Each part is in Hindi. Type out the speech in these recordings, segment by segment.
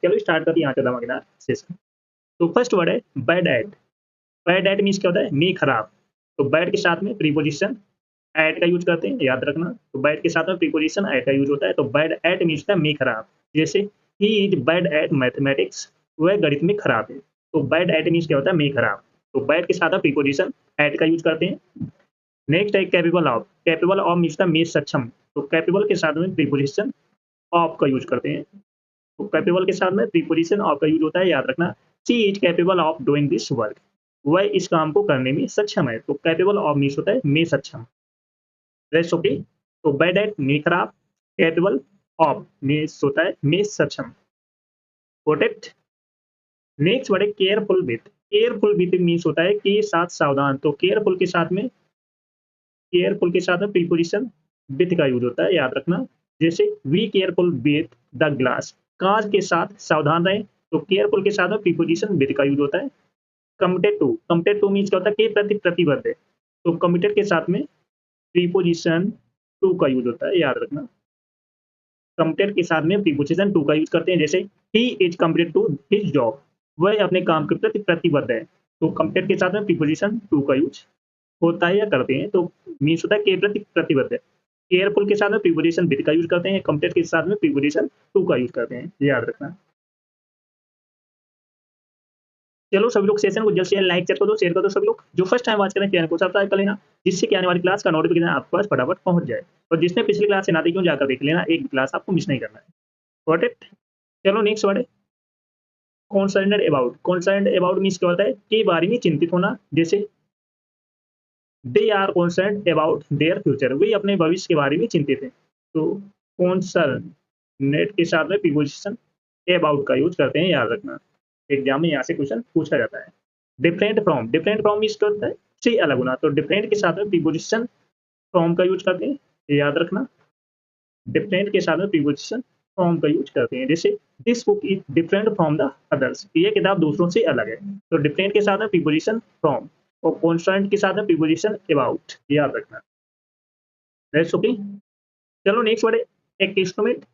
चलो स्टार्ट करते हैं आज का धमाकेदार सेशन। तो फर्स्ट वर्ड है bad at. Bad at means क्या होता है? में खराब। तो बैड के साथ में प्रीपोजिशन एट का यूज करते हैं, याद रखना। तो बैड के साथ में प्रीपोजिशन एट का यूज होता है। तो बैड एट मीन्स होता है में खराब। जैसे he is bad at mathematics, वह गणित में खराब है। तो बैड एट मीन्स क्या होता है? में खराब। तो बैड के साथ में प्रीपोजिशन एट का यूज करते हैं। नेक्स्ट है capable of. Capable of means होता है में सक्षम। तो कैपेबल के साथ में प्रीपोजिशन ऑफ का यूज करते हैं। तो कैपेबल के साथ में प्रीपोजिशन ऑफ का यूज होता है, याद रखना। She is capable of doing this work. वह इस काम को करने में सक्षम है। तो कैपेबल ऑफ मीन्स होता है में सक्षम। That's okay. तो बैड एट में खराब, कैपेबल ऑफ मीन्स होता है में सक्षम। Got it. नेक्स्ट वर्ड है careful with. Careful with means होता है के साथ सावधान। तो केयरफुल के साथ में प्रीपोजिशन विथ का यूज होता है, याद रखना। जैसे we careful with the glass, कांच के साथ सावधान रहें। तो केयरफुल के साथ में प्रीपोजिशन विथ का यूज होता है। कमिटेड टू मीन्स क्या होता है? के प्रति प्रतिबद्ध है। तो कमिटेड के साथ में प्रीपोजिशन टू का यूज होता है, याद रखना। कमिटेड के साथ में प्रीपोजिशन टू का यूज करते हैं। जैसे he is committed to his job, वह अपने काम के प्रति प्रतिबद्ध है। तो कमिटेड के साथ में प्रीपोजिशन टू का यूज होता है या करते हैं। तो मीन्स होता है के प्रति प्रतिबद्ध है। केयरफुल के साथ में प्रीपोजिशन विद का यूज करते हैं। कमिटेड के साथ में प्रीपोजिशन टू का यूज करते हैं, याद रखना। चलो सभी लोग सेशन को जल्द से जल्द लाइक कर दो, शेयर कर दो। सभी लोग जो फर्स्ट टाइम वॉच करें चैनल को सब्सक्राइब कर लेना, जिससे कि आने वाली क्लास का नोटिफिकेशन आपके पास फटाफट पहुंच जाए। और जिसने पिछली क्लास से ना देखी हो जाकर देख लेना, एक क्लास आपको मिस नहीं करना है। Got it. चलो नेक्स्ट वर्ड है concerned about. Concerned about means क्या होता है? के बारे में चिंतित होना। जैसे they are concern about their future, वे अपने भविष्य के बारे में चिंतित हैं। तो कॉन्सर्न नेट के साथ में प्रीपोजिशन अबाउट का यूज करते हैं, याद रखना। एग्जाम में यहाँ से क्वेश्चन पूछा जाता है। डिफरेंट फ्रॉम मीन्स होता है से अलग होना। तो डिफरेंट के साथ में प्रीपोजिशन फ्रॉम का यूज करते हैं, याद रखना। डिफरेंट के साथ में प्रीपोजिशन फ्रॉम का यूज करते हैं। जैसे this book is different from the others, ये किताब दूसरों से अलग है। तो डिफरेंट के साथ में प्रीपोजिशन फ्रॉम, और कॉन्स्टेंट के साथ में प्रीपोजिशन अबाउट, याद रखना। That's okay. चलो नेक्स्ट वर्ड है एक्सटोमेट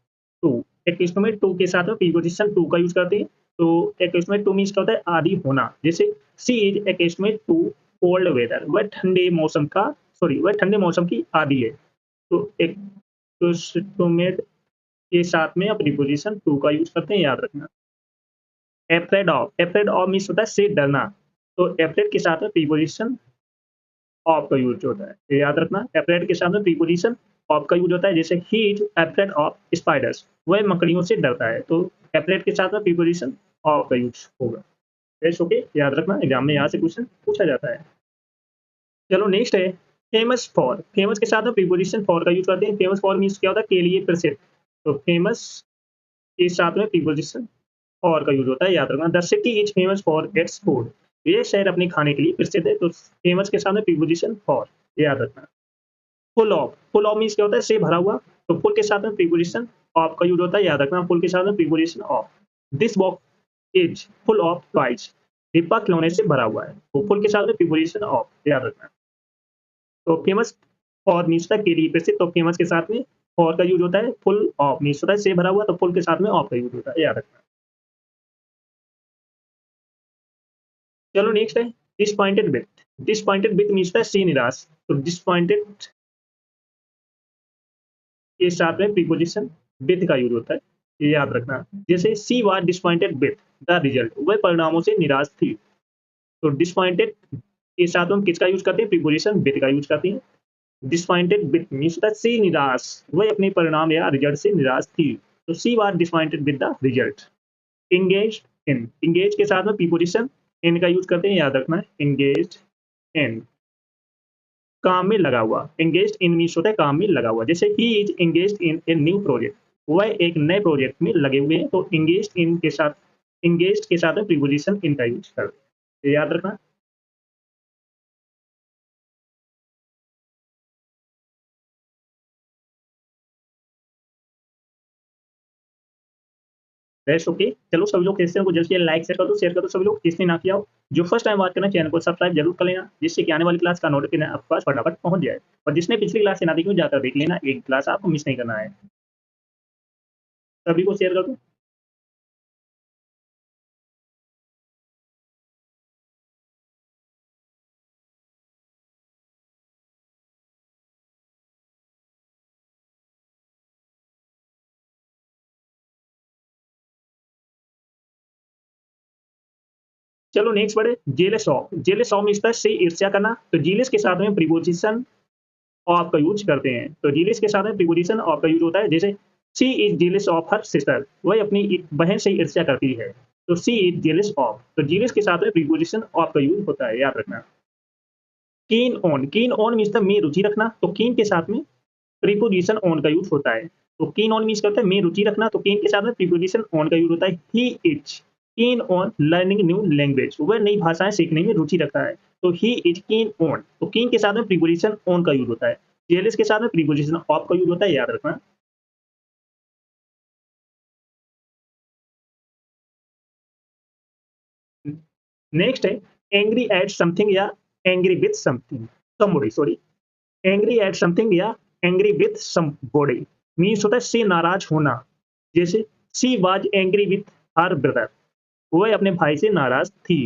टू। एक्सटोमेट टू के साथ में प्रीपोजिशन टू का यूज करते हैं। तो एक्सटोमेट टू मीन्स क्या होता है? आदि होना। जैसे she is एक्सटोमेट to cold weather, वह ठंडे मौसम की आदि है। तो एक्सटोमेट के साथ में प्रीपोजिशन टू का यूज करते हैं, याद रखना। एफ्रेड ऑफ मीन्स होता है से डरना। तो एफ्रेड के साथ में प्रीपोजिशन ऑफ का यूज होता है, ये याद रखना। एफ्रेड के साथ में प्रीपोजिशन ऑफ का यूज होता है। जैसे he is afraid of spiders, वह मकड़ियों से डरता है। तो एफ्रेड के साथ में प्रीपोजिशन ऑफ का यूज होगा। यस ओके, याद रखना, एग्जाम में यहाँ से क्वेश्चन पूछा जाता है। चलो नेक्स्ट है फेमस फॉर। फेमस के साथ में प्रीपोजिशन फॉर का यूज करते हैं। फेमस फॉर मीन्स क्या होता है? के लिए प्रसिद्ध। तो फेमस के साथ में प्रीपोजिशन फॉर का यूज होता है, याद रखना। The city is famous for its food, ये शहर अपने खाने के लिए प्रसिद्ध है। तो फेमस के साथ में प्रीपोजिशन फॉर, याद रखना। फुल ऑफ मीन्स क्या होता है? से भरा हुआ। तो फुल के साथ में प्रीपोजिशन ऑफ का यूज होता है, याद रखना। फुल के साथ में preposition of. This box is full of toys, डिब्बा खिलौने से भरा हुआ है। तो फुल के साथ में प्रीपोजिशन ऑफ, याद रखना। तो फेमस फॉर मीन्स होता है के लिए प्रसिद्ध। तो फेमस के साथ में फॉर का यूज होता है। फुल ऑफ मीन्स होता है से भरा हुआ। तो फुल के साथ में ऑफ का यूज होता है, याद रखना। चलो नेक्स्ट है disappointed with. Disappointed with means होता है से निराश। तो डिसपॉइंटेड के साथ में प्रीपोजिशन विथ का यूज होता है, ये याद रखना। जैसे she was disappointed with the result, वह परिणामों से निराश थी। तो डिसपॉइंटेड के साथ हम किसका यूज करते हैं? प्रीपोजिशन विथ का यूज करते हैं। डिसपॉइंटेड विथ मीन्स होता है से निराश, वह अपने परिणाम या रिजल्ट से निराश थी। तो she was disappointed with the result. Engage in, engage के साथ में प्रीपोजिशन इन का यूज करते हैं, याद रखना। इंगेज इन, काम में लगा हुआ। एंगेज्ड इन मीन्स होता है काम में लगा हुआ। जैसे he is engaged in a new project, वह एक नए प्रोजेक्ट में लगे हुए हैं। तो एंगेज्ड के साथ प्रीपोजिशन इन का यूज कर, तो याद रखना। That's okay. चलो सभी लोग क्वेश्चन को जल्द से लाइक शेयर कर दो सभी लोग, जिसने ना किया हो। जो फर्स्ट टाइम बात करना चैनल को सब्सक्राइब जरूर कर लेना, जिससे कि आने वाली क्लास का नोटिफिकेशन आपके पास फटाफट पहुंच जाए। और जिसने पिछली क्लास से ना देखी हो जाकर देख लेना, एक क्लास आपको मिस नहीं करना है। सभी को शेयर कर दो। चलो नेक्स्ट बढ़े, jealous of. Jealous of means से ईर्ष्या करना, तो जेलस के साथ में प्रीपोजिशन ऑफ का यूज करते हैं। तो जेलस के साथ में प्रीपोजिशन ऑफ का यूज होता है, जैसे she is jealous of her sister, वह अपनी एक बहन से ईर्ष्या करती है, तो शी इज जेलस ऑफ। तो जेलस के साथ में प्रीपोजिशन ऑफ का यूज होता है, याद रखना। Keen on, keen on means में रुचि रखना, तो कीन के साथ में प्रीपोजिशन ऑन का यूज होता है। तो कीन ऑन मीन्स करता है में रुचि रखना, तो कीन के साथ में प्रीपोजिशन ऑन का यूज होता है। He is keen on learning new language, वह नई भाषाएं सीखने में रुचि रखता है, तो ही इज कीन ऑन। तो कीन के साथ में प्रीपोजिशन ऑन का यूज होता है। जेलस के साथ में प्रीपोजिशन ऑफ का यूज होता है, याद रखना। नेक्स्ट है एंग्री एट समथिंग या angry with something, somebody, sorry, angry at something या एंग्री विथ समबॉडी मीन्स होता है से नाराज होना, जैसे she was angry with her brother, वह अपने भाई से नाराज थी।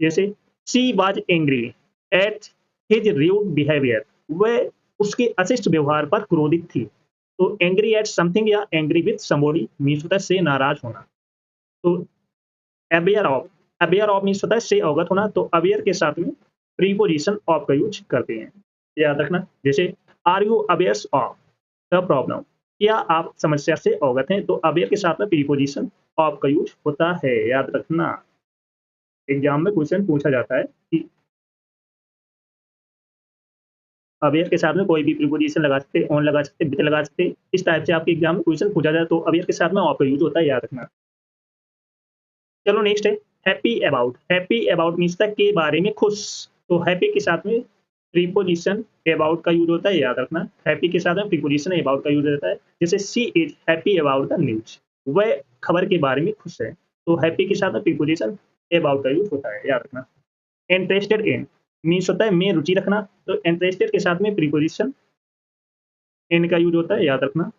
जैसे she was angry at his rude behaviour, वह उसके अशिष्ट व्यवहार पर क्रोधित थी। तो एंग्री एट समथिंग या एंग्री विथ समबॉडी मीन्स होता है से नाराज होना। तो aware of, aware of means होता है से अवगत होना, तो अवेयर के साथ में प्रीपोजिशन ऑफ का यूज करते हैं, याद रखना। जैसे are you aware of the problem, क्या आप समस्या से अवगत हैं, तो अवेयर के साथ में प्रीपोजिशन ऑफ का यूज होता है, याद रखना। एग्जाम में क्वेश्चन पूछा जाता है कि अवेयर के साथ में कोई भी प्रीपोजिशन लगा सकते, ऑन लगा सकते, विथ लगा सकते, इस टाइप से आपके एग्जाम में क्वेश्चन पूछा जाए तो अवेयर के साथ में ऑफ का यूज होता है, याद रखना। चलो नेक्स्ट है happy about. Happy about means के बारे में खुश, तो हैप्पी के साथ में प्रीपोजिशन अबाउट का यूज होता है, याद रखना। हैप्पी के साथ में प्रीपोजिशन अबाउट का यूज होता है, जैसे she is happy about the news, वह खबर के बारे में खुश है, तो हैप्पी के साथ में प्रीपोजिशन अबाउट का यूज होता है, याद रखना। इंटरेस्टेड इन मीन्स होता है में रुचि रखना, तो इंटरेस्टेड के साथ में प्रीपोजिशन इन का यूज होता है, याद रखना।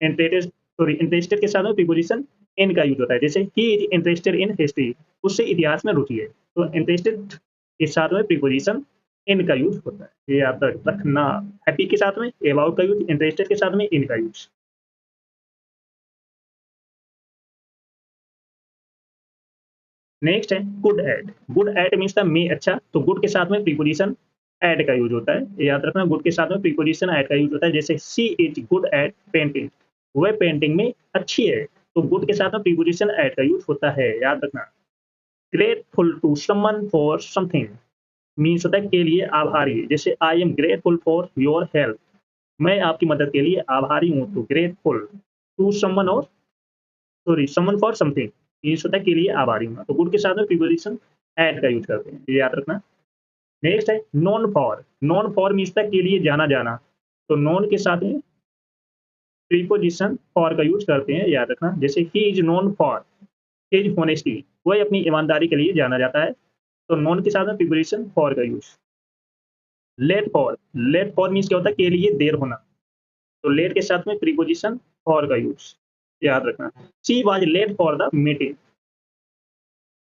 इंटरेस्टेड, सॉरी, इंटरेस्टेड के साथ में प्रीपोजिशन इन का यूज होता है, जैसे he is interested in history, उससे इतिहास में रुचि है, तो इंटरेस्टेड के साथ में प्रीपोजिशन इन का यूज होता है, ये याद रखना। हैप्पी के साथ में अबाउट का यूज, इंटरेस्टेड के साथ में इन का यूज। नेक्स्ट है good at. Good at means the में अच्छा, तो गुड के साथ में प्रीपोजिशन एट का यूज होता है, याद रखना। गुड के साथ में प्रीपोजिशन एट का यूज होता है, जैसे she is good at painting, वह पेंटिंग में अच्छी है, तो गुड के साथ में प्रीपोजिशन एट का यूज होता है, याद रखना। Grateful to someone for something means होता है के लिए आभारी, जैसे I am grateful for your help, मैं आपकी मदद के लिए आभारी हूँ, तो ग्रेटफुल टू समवन, और sorry someone for something means होता है के लिए आभारी हूँ, तो गुड के साथ में प्रीपोजिशन एट का यूज करते हैं, ये याद रखना। नेक्स्ट है non for. Non for means के लिए जाना जाना, तो नॉन के साथ में प्रीपोजिशन फॉर का यूज करते हैं, याद रखना। जैसे he is non for his honesty, वह अपनी ईमानदारी के लिए जाना जाता है, तो नॉन के साथ में प्रीपोजिशन फॉर का use. Late for, late for means क्या होता है के लिए देर होना, तो लेट के साथ में प्रीपोजिशन फॉर का यूज, याद रखना। She was late for the meeting,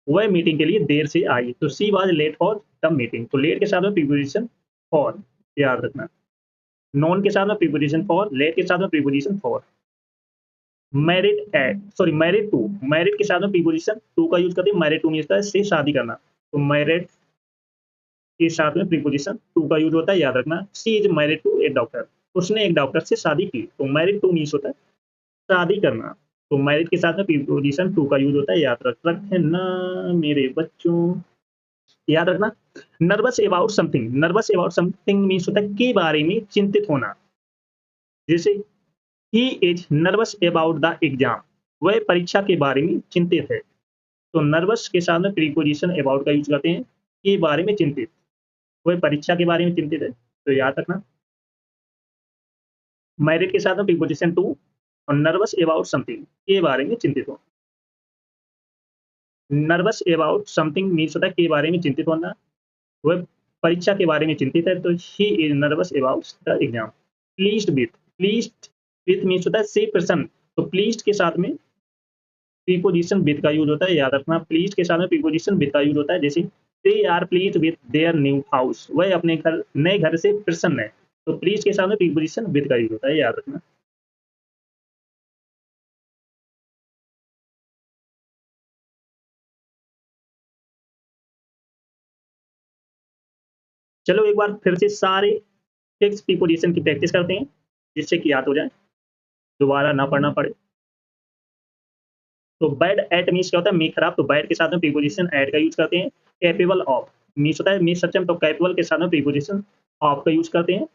वह मीटिंग के लिए देर से आई, तो she was late for the meeting, तो लेट के साथ में प्रीपोजिशन फॉर, याद रखना। नॉन के साथ में प्रीपोजिशन फॉर, लेट के साथ में preposition for. Married at, sorry married to, married के साथ में प्रीपोजिशन टू का यूज करते हैं, मैरिड टू मीन्स से शादी करना, तो मैरिड के साथ में प्रीपोजिशन टू का यूज होता है, याद रखना। She is married to a doctor, उसने एक डॉक्टर से शादी की, तो मैरिड टू मीन्स होता है शादी करना, तो मैरिड के साथ में प्रीपोजिशन टू का यूज होता है, याद रखना मेरे बच्चों, याद रखना। Nervous about something, nervous about something means होता है के बारे में चिंतित होना, जैसे he is nervous about the exam, वह परीक्षा के बारे में चिंतित है, तो नर्वस के साथ में प्रीपोजिशन अबाउट का यूज करते हैं, के बारे में चिंतित, वह परीक्षा के बारे में चिंतित है, तो याद रखना। मैरिड के साथ में प्रीपोजिशन टू, और नर्वस अबाउट समथिंग के बारे में चिंतित हो। नर्वस अबाउट समथिंग मीन्स होता है के बारे में चिंतित होना, वह परीक्षा के बारे में चिंतित है, तो he is nervous about the exam. Pleased with, pleased with means होता है से प्रसन्न, तो प्लीज्ड के साथ में प्रीपोजिशन विथ का यूज होता है, याद रखना। प्लीज्ड के साथ में प्रीपोजिशन विथ का यूज होता है, जैसे they are pleased with their new house, वह अपने घर, नए घर से प्रसन्न है, तो प्लीज्ड के साथ में प्रीपोजिशन विथ का यूज होता है, याद रखना। चलो एक बार फिर से सारे फिक्स प्रीपोजिशन की प्रैक्टिस करते हैं जिससे कि याद हो जाए, दोबारा ना पढ़ना पड़े। तो बैड एट मीन्स क्या होता है, में खराब, तो बैड के साथ में प्रीपोजिशन एट का यूज करते हैं। कैपेबल ऑफ मीन्स होता है में सक्षम, तो कैपेबल के साथ में प्रीपोजिशन ऑफ का यूज करते हैं।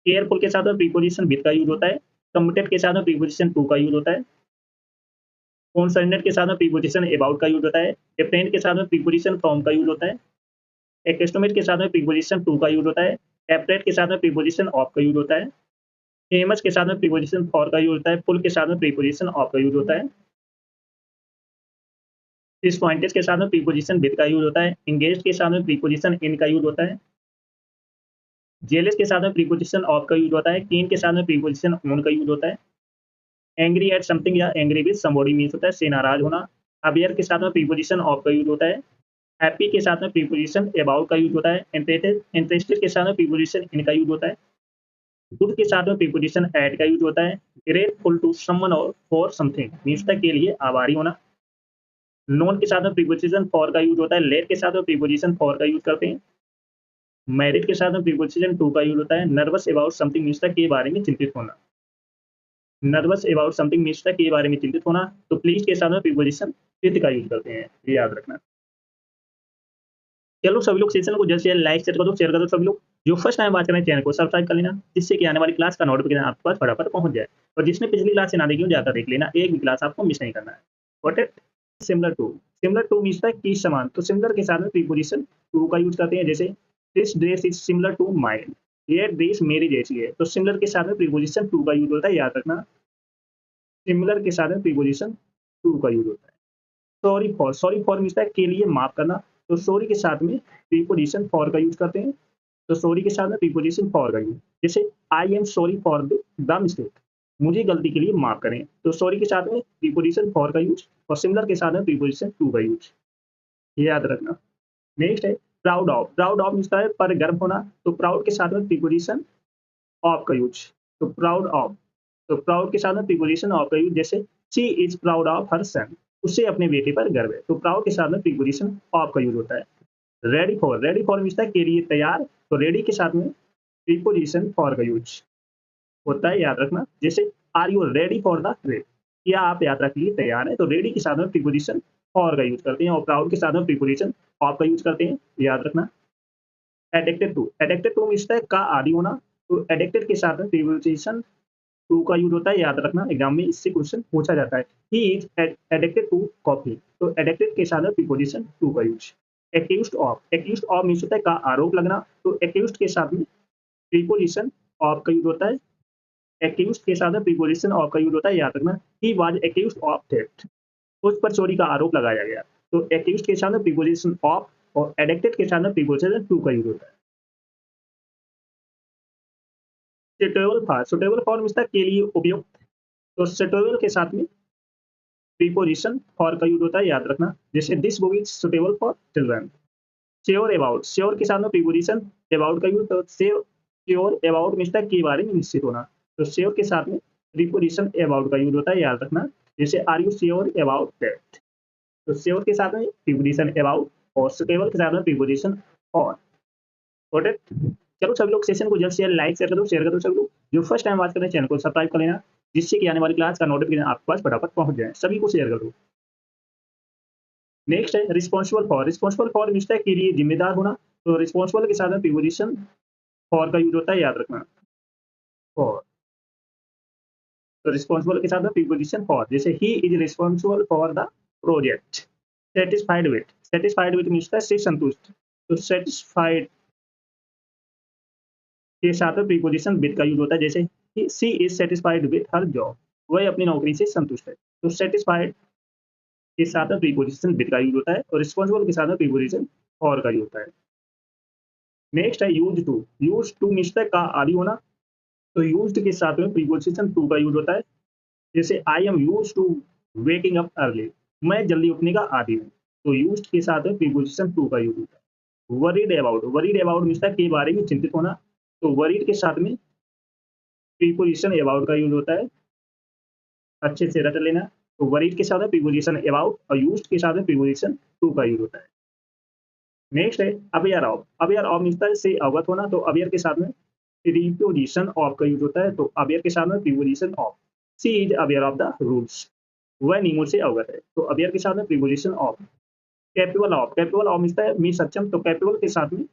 केयरफुल के साथ में प्रीपोजिशन विद का यूज होता है। कमिटेड के साथ में प्रीपोजिशन टू का यूज होता है। कॉन्सर्नेड के साथ में प्रीपोजिशन अबाउट का यूज होता है। डिफरेंट के साथ में प्रीपोजिशन फ्रॉम का यूज होता है। एक्सटोमेट के साथ में प्रीपोजिशन टू का यूज होता है। एपरेट के साथ में प्रीपोजिशन ऑफ का यूज होता है। फेमस के साथ में प्रीपोजिशन फॉर का यूज होता है। फुल के साथ में प्रीपोजिशन ऑफ का यूज होता है। डिसपॉइंटेड के साथ में प्रीपोजिशन विद का यूज होता है। एंगेज्ड के साथ में प्रीपोजिशन इन का यूज होता है। जेलस के साथ में प्रीपोजिशन ऑफ का यूज होता है। कीन के साथ में प्रीपोजिशन ऑन का यूज होता है। एंग्री एट समथिंग या एंग्री विद समबॉडी मीन्स होता है से नाराज होना। अवेयर के साथ में प्रीपोजिशन ऑफ का यूज होता है। हैप्पी के साथ में प्रीपोजिशन अबाउट का यूज होता है। इंटरेस्टेड के साथ में प्रीपोजिशन इन का यूज होता है। गुड के साथ में प्रीपोजिशन एट का यूज होता है। ग्रेटफुल टू समवन और फॉर समथिंग मीन्स होता है के लिए आभारी होना। नोन के साथ में प्रीपोजिशन फॉर का यूज होता है। लेट के साथ में प्रीपोजिशन फॉर का यूज करते हैं। मैरिड के साथ में प्रीपोजिशन टू का यूज होता है। नर्वस अबाउट समथिंग मीन्स के बारे में चिंतित होना। नर्वस अबाउट समथिंग मीन्स के बारे में चिंतित होना। तो प्लीज के साथ में प्रीपोजिशन विद का यूज करते हैं, ये याद रखना। चलो सभी लोग सेशन को जल्द से जल्द लाइक शेयर कर दो सभी लोग। जो फर्स्ट टाइम बात कर रहे हैं चैनल को सब्सक्राइब कर लेना जिससे कि आने वाली क्लास का नोटिफिकेशन आपके पास फटाफट पहुंच जाए। और जिसने पिछली क्लास से ना देखी हो जाकर देख लेना, एक भी क्लास आपको मिस नहीं करना है। What it similar two means की समान, तो सिमिलर के साथ में प्रीपोजिशन टू का यूज करते हैं। जैसे this dress is similar to mine, ये ड्रेस मेरी जैसी है, तो सिमिलर के साथ में प्रीपोजिशन टू का यूज होता है, याद रखना। सिमिलर के साथ में प्रीपोजिशन टू का यूज होता है। सॉरी फॉर मीन्स के लिए माफ करना, तो सॉरी के साथ में प्रीपोजिशन फॉर का यूज करते हैं। तो सॉरी के साथ में प्रीपोजिशन फॉर का यूज, जैसे I am sorry for the mistake, मुझे गलती के लिए माफ करें, तो सॉरी के साथ में प्रीपोजिशन फॉर का यूज और सिमिलर के साथ में प्रीपोजिशन टू का यूज, ये याद रखना। नेक्स्ट है प्राउड ऑफ मीन्स है पर गर्व होना, तो प्राउड के साथ में प्रीपोजिशन ऑफ का यूज। तो प्राउड के साथ में प्रीपोजिशन ऑफ का यूज, जैसे she is proud of her son, उसे अपने बेटे पर गर्व है, तो प्राउड के साथ में प्रीपोजिशन ऑफ का यूज होता है। रेडी फॉर मीन्स के लिए तैयार, तो रेडी के साथ में प्रीपोजिशन फॉर का यूज होता है, याद रखना। जैसे are you ready for the trip, क्या आप यात्रा के लिए तैयार है, तो रेडी के साथ में प्रीपोजिशन फॉर का यूज करते हैं और प्राउड के साथ में प्रीपोजिशन ऑफ का यूज करते हैं, याद रखना। एडिक्टेड टू मीन्स का आदि होना, तो एडिक्टेड के साथ में प्रीपोजिशन टू का यूज होता है, याद रखना। एग्जाम में इससे क्वेश्चन पूछा जाता है। He is addicted to coffee, तो एडिक्टेड के साथ में प्रीपोजिशन टू का यूज। एक्यूज्ड ऑफ मीन्स होता है का आरोप लगना, तो एक्यूज्ड के साथ में प्रीपोजिशन ऑफ का यूज होता है। एक्यूज्ड के साथ में प्रीपोजिशन ऑफ का यूज होता है, याद रखना। He was accused of theft, उस पर चोरी का आरोप लगाया गया, तो एक्यूज्ड के साथ में प्रीपोजिशन ऑफ और एडिक्टेड के साथ में प्रीपोजिशन टू का यूज होता है। सुटेबल फॉर मीन्स के लिए उपयुक्त, तो सुटेबल के साथ में प्रीपोजिशन फॉर का यूज होता है, याद रखना। जैसे this book is suitable for children. Sure के साथ में प्रीपोजिशन अबाउट का यूज, तो श्योर अबाउट मीन्स के बारे में निश्चित होना, तो श्योर के साथ में प्रीपोजिशन अबाउट का यूज होता है, याद रखना। जैसे are you sure about that, तो श्योर के साथ में प्रीपोजिशन अबाउट और सुटेबल के साथ में प्रीपोजिशन फॉर। Got it. चलो सभी लोग सेशन को जल्द से जल्द लाइक शेयर कर दो सभी लोग। जो फर्स्ट टाइम बात कर रहे हैं चैनल को सब्सक्राइब कर लेना जिससे कि आने वाली क्लास का नोटिफिकेशन आपके पास फटाफट पहुंच जाए, सभी को शेयर कर दो। नेक्स्ट है रिस्पॉन्सिबल फॉर मीन्स के लिए जिम्मेदार होना, तो रिस्पॉन्सिबल के साथ में प्रीपोजिशन फॉर का यूज होता है, याद रखना। फॉर, तो रिस्पॉन्सिबल के साथ में प्रीपोजिशन फॉर, जैसे he is responsible for the project. Satisfied with means से संतुष्ट, तो सेटिस्फाइड के साथ में प्रीपोजिशन विद का यूज होता है, जैसे she is satisfied with her job, वह अपनी नौकरी से संतुष्ट है, तो सेटिस्फाइड के साथ में प्रीपोजिशन विद का यूज होता है और रिस्पॉन्सिबल के साथ में प्रीपोजिशन फॉर का यूज होता है। नेक्स्ट है यूज टू मीन्स का आदि होना, तो यूज्ड के साथ में प्रीपोजिशन टू का यूज होता है, जैसे I am used to waking up early, मैं जल्दी उठने का आदी हूँ, तो यूज्ड के साथ में प्रीपोजिशन टू का यूज होता है। वरीड अबाउट मीन्स के बारे में चिंतित होना, तो वरीड के साथ में प्रीपोजिशन अबाउट का यूज होता है, अच्छे से रट लेना। तो वरीड के साथ में प्रीपोजिशन अबाउट और यूज्ड के साथ में प्रीपोजिशन टू का यूज होता है। नेक्स्ट है अवेयर ऑफ। अवेयर ऑफ मिलता है से अवगत होना, तो अवेयर के साथ में प्रीपोजिशन ऑफ का यूज होता है, तो अवेयर के साथ में preposition of. She is aware of the rules, वह नियमों से अवगत है, तो अवेयर के साथ में preposition of. Capable of. Capable of मिलता है में सक्षम, तो कैपेबल के साथ में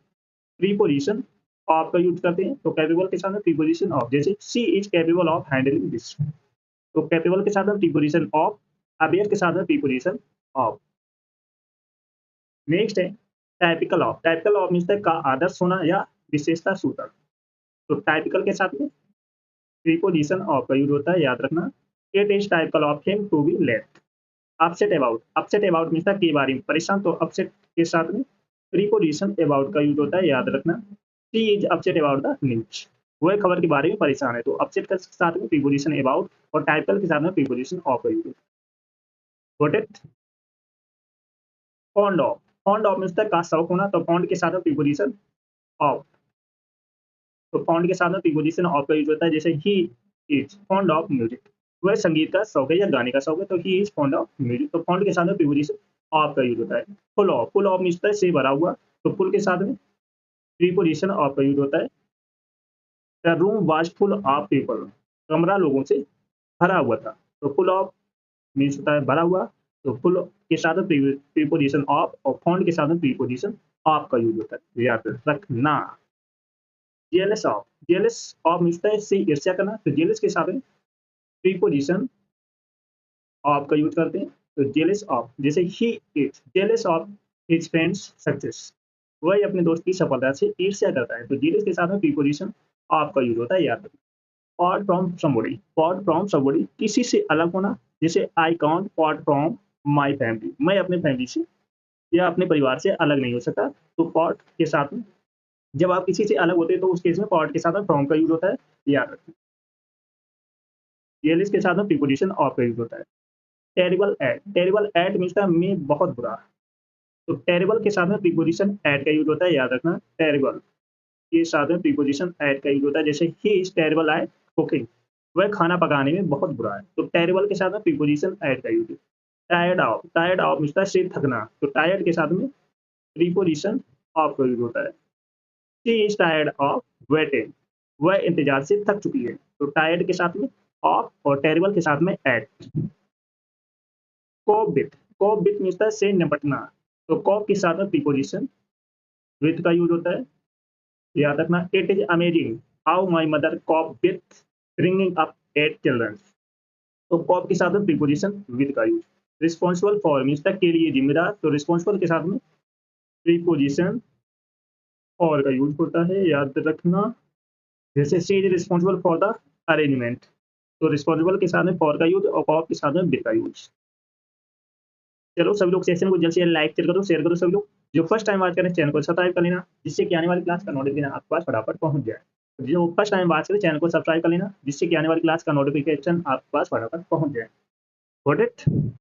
प्रीपोजिशन ऑफ का यूज करते हैं, तो कैपेबल के साथ में प्रीपोजिशन ऑफ, जैसे she is capable of handling this, तो कैपेबल के साथ में प्रीपोजिशन ऑफ, अवेयर के साथ में प्रीपोजिशन ऑफ। नेक्स्ट है टाइपिकल ऑफ। टाइपिकल ऑफ मिलता है का आदर्श होना या विशेषता सूचक, तो टाइपिकल के साथ में प्रीपोजिशन ऑफ का यूज होता है, याद रखना। It is typical of him to be late. Upset about. Upset about मिलता है के बारे में परेशान, तो अपसेट के साथ में प्रीपोजिशन अबाउट का यूज होता है, याद रखना। She is upset about the news, वह खबर के बारे में परेशान है, तो अपसेट के साथ में प्रीपोजिशन अबाउट और टाइपिकल के साथ में प्रीपोजिशन ऑफ का use. Got it. Fond of. Fond of मिलता है का शौक होना, तो फॉन्ड के साथ में प्रीपोजिशन ऑफ, तो फॉन्ड के साथ में प्रीपोजिशन ऑफ का यूज होता है, जैसे he is fond of music, वह संगीत का शौक है या गाने का शौक है, तो he is fond of music, तो फॉन्ड के साथ में प्रीपोजिशन ऑफ का यूज होता है। Full of. फुल ऑफ मिलता है से भरा हुआ, तो फुल के साथ में प्रीपोजिशन ऑफ का यूज होता है। The room was full of people, कमरा लोगों से भरा हुआ था, तो फुल ऑफ मीन्स होता है भरा हुआ, तो फुल के साथ में प्रीपोजिशन ऑफ और फॉन्ड के साथ में प्रीपोजिशन ऑफ का यूज होता है, याद रखना। Jealous of. जेलस ऑफ मिलता है से ईर्ष्या करना, तो जेलस के साथ में प्रीपोजिशन ऑफ का यूज करते हैं, तो जेलस ऑफ, जैसे he is jealous of his friends success, वह अपने दोस्त की सफलता से ईर्ष्या करता है, तो जेलस के साथ में प्रीपोजिशन ऑफ का यूज होता है, याद रखना। Part from somebody. Part from somebody किसी से अलग होना, जैसे I can't part from my family, मैं अपने फैमिली से या अपने परिवार से अलग नहीं हो सकता, तो पार्ट के साथ में जब आप किसी से अलग होते हैं तो उस केस में पार्ट के साथ में फ्रॉम का यूज होता है, याद रखना। रियलिस्ट के साथ में प्रीपोजिशन ऑफ का यूज होता है। Terrible at. Terrible at means था में बहुत बुरा, तो टेरिबल के साथ में प्रीपोजिशन एट का यूज होता है, याद रखना। टेरिबल के साथ में प्रीपोजिशन एट का यूज होता है, जैसे he is terrible at cooking, वह खाना पकाने में बहुत बुरा है, तो टेरिबल के साथ में प्रीपोजिशन एट का यूज है। Tired of. Tired of means था से थकना, तो टायर्ड के साथ में प्रीपोजिशन ऑफ का यूज होता है। She is tired of waiting, वह इंतजार से थक चुकी है, तो टायर्ड के साथ में ऑफ और टेरिबल के साथ में at. Cope with. Cope with means था से निपटना, तो कोप के साथ में प्रीपोजिशन विथ का यूज होता है, याद रखना। It is amazing how my mother cope with bringing up 8 children, तो कॉप के साथ में प्रीपोजिशन विद का यूज। रिस्पॉन्सिबल फॉर मीन्स तक के लिए जिम्मेदार, तो रिस्पॉन्सिबल के साथ में प्रीपोजिशन फॉर का यूज होता है, याद रखना। जैसे she is responsible for the arrangement, तो रिस्पॉन्सिबल के साथ में फॉर का यूज और कॉप के साथ में विद का यूज। चलो सभी लोग सेशन को जल्द से जल्द लाइक करो, शेयर करो। सभी लोग जो फर्स्ट टाइम वॉच करें चैनल को सब्सक्राइब कर लेना, जिससे कि आने वाली क्लास का नोटिफिकेशन आपके पास फटाफट पहुंच जाए। जो फर्स्ट टाइम वॉच करें चैनल को सब्सक्राइब कर लेना, जिससे कि आने वाली क्लास का नोटिफिकेशन आपके पास फटाफट पहुंच जाए। Got it.